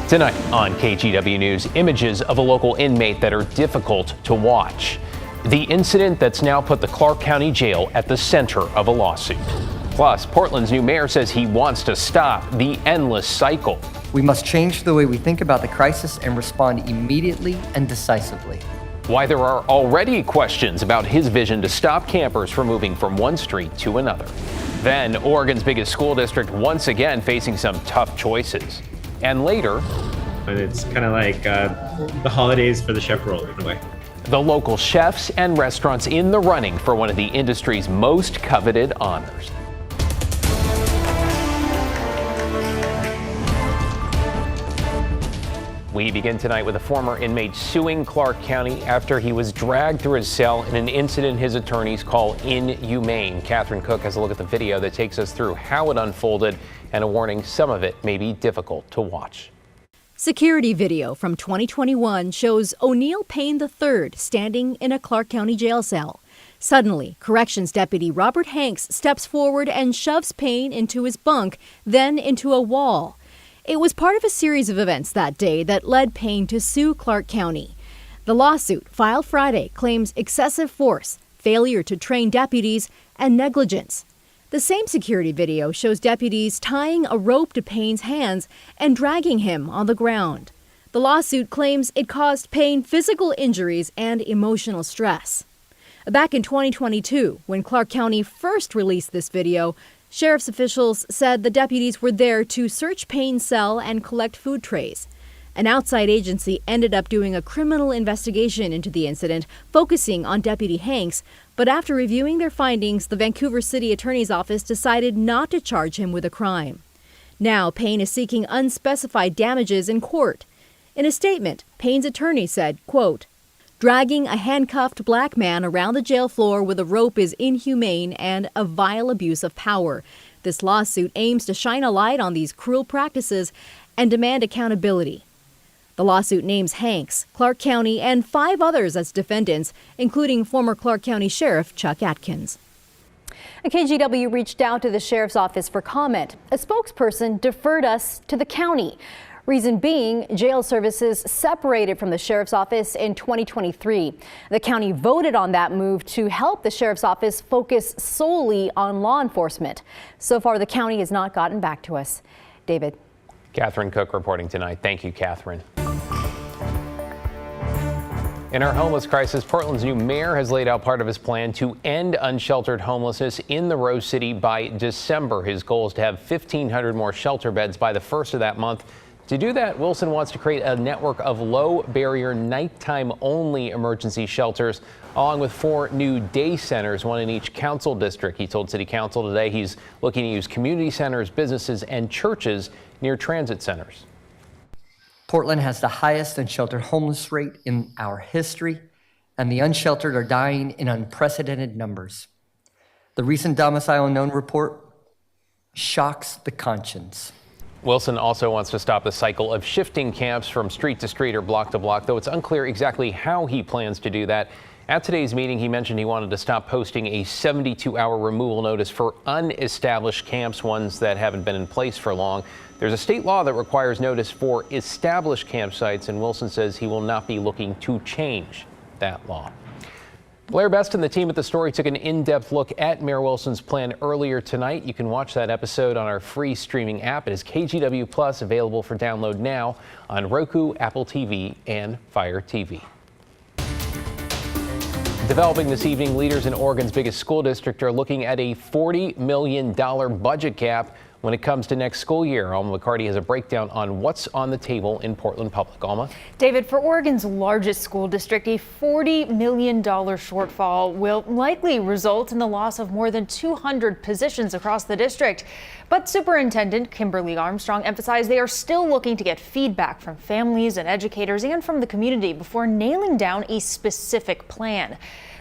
Tonight on KGW News, images of a local inmate that are difficult to watch. The incident that's now put the Clark County Jail at the center of a lawsuit. Plus, Portland's new mayor says he wants to stop the endless cycle. We must change the way we think about the crisis and respond immediately and decisively. Why there are already questions about his vision to stop campers from moving from one street to another. Then, Oregon's biggest school district once again facing some tough choices. And later, and it's kind of like the holidays for the chef roll in a way. The local chefs and restaurants in the running for one of the industry's most coveted honors. We begin tonight with a former inmate suing Clark County after he was dragged through his cell in an incident his attorneys call inhumane. Catherine Cook has a look at the video that takes us through how it unfolded and a warning some of it may be difficult to watch. Security video from 2021 shows O'Neill Payne III standing in a Clark County jail cell. Suddenly, Corrections Deputy Robert Hanks steps forward and shoves Payne into his bunk, then into a wall. It was part of a series of events that day that led Payne to sue Clark County. The lawsuit, filed Friday, claims excessive force, failure to train deputies, and negligence. The same security video shows deputies tying a rope to Payne's hands and dragging him on the ground. The lawsuit claims it caused Payne physical injuries and emotional stress. Back in 2022, when Clark County first released this video, sheriff's officials said the deputies were there to search Payne's cell and collect food trays. An outside agency ended up doing a criminal investigation into the incident, focusing on Deputy Hanks, but after reviewing their findings, the Vancouver City Attorney's Office decided not to charge him with a crime. Now, Payne is seeking unspecified damages in court. In a statement, Payne's attorney said, quote, "Dragging a handcuffed black man around the jail floor with a rope is inhumane and a vile abuse of power. This lawsuit aims to shine a light on these cruel practices and demand accountability." The lawsuit names Hanks, Clark County, and 5 others as defendants, including former Clark County Sheriff Chuck Atkins. KGW reached out to the sheriff's office for comment. A spokesperson deferred us to the county. Reason being, jail services separated from the sheriff's office in 2023. The county voted on that move to help the sheriff's office focus solely on law enforcement. So far, the county has not gotten back to us. David. Catherine Cook reporting tonight. Thank you, Catherine. In our homeless crisis, Portland's new mayor has laid out part of his plan to end unsheltered homelessness in the Rose City by December. His goal is to have 1,500 more shelter beds by the first of that month. To do that, Wilson wants to create a network of low-barrier, nighttime-only emergency shelters, along with 4 new day centers, one in each council district. He told City Council today he's looking to use community centers, businesses, and churches near transit centers. Portland has the highest unsheltered homeless rate in our history, and the unsheltered are dying in unprecedented numbers. The recent Domicile Unknown report shocks the conscience. Wilson also wants to stop the cycle of shifting camps from street to street or block to block, though it's unclear exactly how he plans to do that. At today's meeting, he mentioned he wanted to stop posting a 72-hour removal notice for unestablished camps, ones that haven't been in place for long. There's a state law that requires notice for established campsites, and Wilson says he will not be looking to change that law. Blair Best and the team at The Story took an in-depth look at Mayor Wilson's plan earlier tonight. You can watch that episode on our free streaming app. It is KGW Plus, available for download now on Roku, Apple TV, and Fire TV. Developing this evening, leaders in Oregon's biggest school district are looking at a $40 million budget gap when it comes to next school year. Alma McCarty has a breakdown on what's on the table in Portland Public. Alma? David, for Oregon's largest school district, a $40 million shortfall will likely result in the loss of more than 200 positions across the district. But Superintendent Kimberly Armstrong emphasized they are still looking to get feedback from families and educators and from the community before nailing down a specific plan.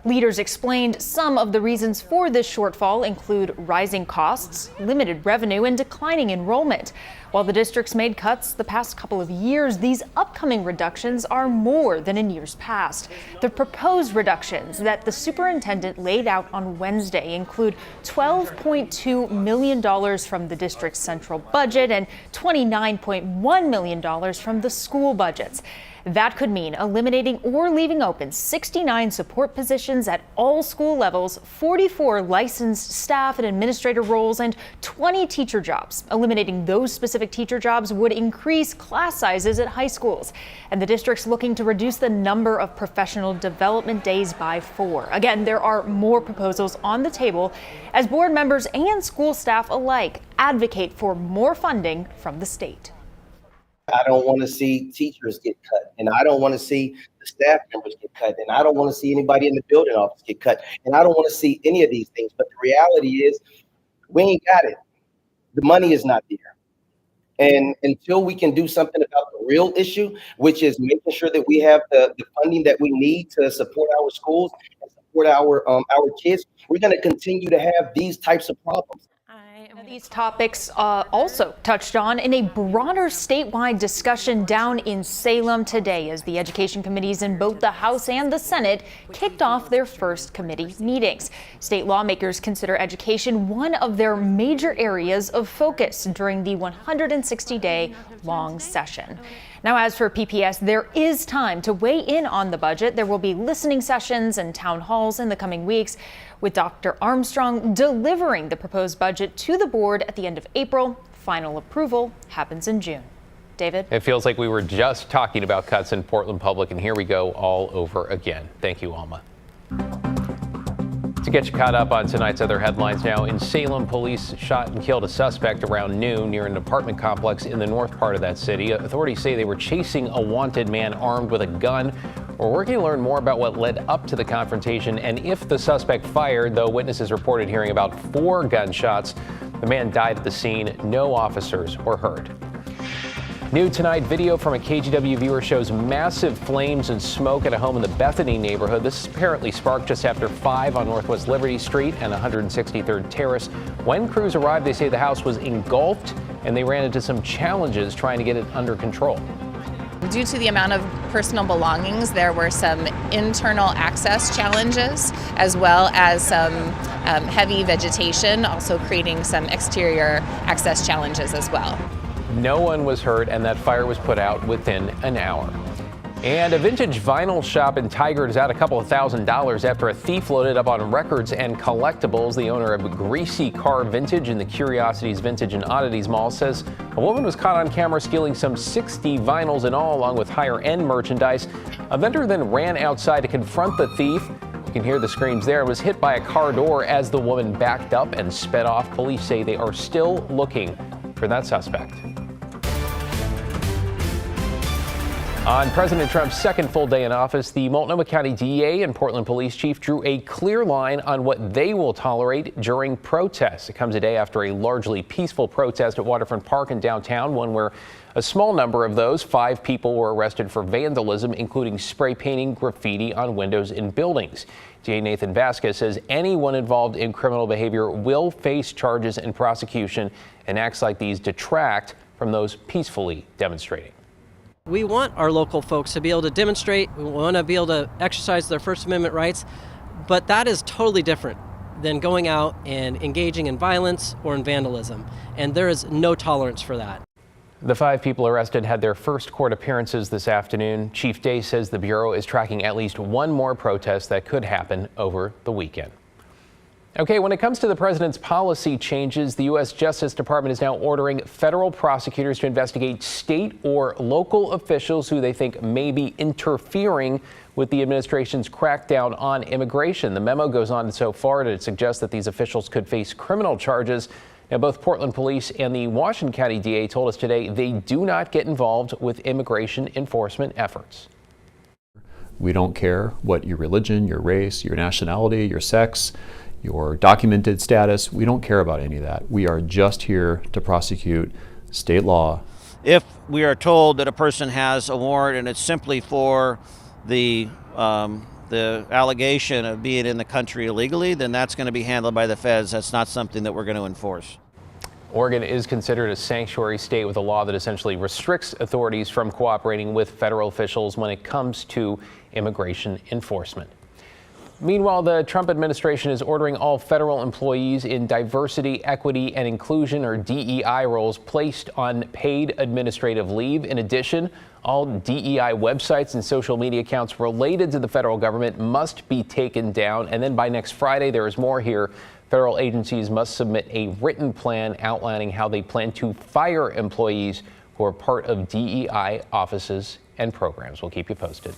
Leaders explained some of the reasons for this shortfall include rising costs, limited revenue, and declining enrollment. While the district's made cuts the past couple of years, these upcoming reductions are more than in years past. The proposed reductions that the superintendent laid out on Wednesday include $12.2 million from the district's central budget and $29.1 million from the school budgets. That could mean eliminating or leaving open 69 support positions at all school levels, 44 licensed staff and administrator roles, and 20 teacher jobs. Eliminating those specific teacher jobs would increase class sizes at high schools. And the district's looking to reduce the number of professional development days by 4. Again, there are more proposals on the table as board members and school staff alike advocate for more funding from the state. I don't want to see teachers get cut, and I don't want to see the staff members get cut, and I don't want to see anybody in the building office get cut, and I don't want to see any of these things. But the reality is, we ain't got it. The money is not there. And until we can do something about the real issue, which is making sure that we have the funding that we need to support our schools and support our kids, we're going to continue to have these types of problems. These topics also touched on in a broader statewide discussion down in Salem today as the education committees in both the House and the Senate kicked off their first committee meetings. State lawmakers consider education one of their major areas of focus during the 160-day long session. Now, as for PPS, there is time to weigh in on the budget. There will be listening sessions and town halls in the coming weeks, with Dr. Armstrong delivering the proposed budget to the board at the end of April. Final approval happens in June. David? It feels like we were just talking about cuts in Portland Public, and here we go all over again. Thank you, Alma. To get you caught up on tonight's other headlines now, in Salem, police shot and killed a suspect around noon near an apartment complex in the north part of that city. Authorities say they were chasing a wanted man armed with a gun. We're working to learn more about what led up to the confrontation and if the suspect fired, though witnesses reported hearing about 4 gunshots. The man died at the scene. No officers were hurt. New tonight, video from a KGW viewer shows massive flames and smoke at a home in the Bethany neighborhood. This apparently sparked just after 5 on Northwest Liberty Street and 163rd Terrace. When crews arrived, they say the house was engulfed and they ran into some challenges trying to get it under control. Due to the amount of personal belongings, there were some internal access challenges as well as some heavy vegetation, also creating some exterior access challenges as well. No one was hurt, and that fire was put out within an hour. And a vintage vinyl shop in Tigard is out a couple of $1,000s after a thief loaded up on records and collectibles. The owner of Greasy Car Vintage in the Curiosities Vintage and Oddities Mall says a woman was caught on camera stealing some 60 vinyls in all, along with higher-end merchandise. A vendor then ran outside to confront the thief. You can hear the screams there. It was hit by a car door as the woman backed up and sped off. Police say they are still looking for that suspect. On President Trump's second full day in office, the Multnomah County DA and Portland Police Chief drew a clear line on what they will tolerate during protests. It comes a day after a largely peaceful protest at Waterfront Park in downtown, one where a small number of those, 5 people, were arrested for vandalism, including spray painting graffiti on windows in buildings. DA Nathan Vasquez says anyone involved in criminal behavior will face charges and prosecution, and acts like these detract from those peacefully demonstrating. We want our local folks to be able to demonstrate. We want to be able to exercise their First Amendment rights, but that is totally different than going out and engaging in violence or in vandalism, and there is no tolerance for that. The 5 people arrested had their first court appearances this afternoon. Chief Day says the Bureau is tracking at least one more protest that could happen over the weekend. Okay, when it comes to the president's policy changes, the U.S. Justice Department is now ordering federal prosecutors to investigate state or local officials who they think may be interfering with the administration's crackdown on immigration. The memo goes on so far to suggest that these officials could face criminal charges. Now, both Portland Police and the Washington County DA told us today they do not get involved with immigration enforcement efforts. We don't care what your religion, your race, your nationality, your sex, your documented status. We don't care about any of that. We are just here to prosecute state law. If we are told that a person has a warrant and it's simply for the the allegation of being in the country illegally, then that's going to be handled by the feds. That's not something that we're going to enforce. Oregon is considered a sanctuary state with a law that essentially restricts authorities from cooperating with federal officials when it comes to immigration enforcement. Meanwhile, the Trump administration is ordering all federal employees in diversity, equity, and inclusion, or DEI, roles placed on paid administrative leave. In addition, all DEI websites and social media accounts related to the federal government must be taken down. And then by next Friday, there is more here. Federal agencies must submit a written plan outlining how they plan to fire employees who are part of DEI offices and programs. We'll keep you posted.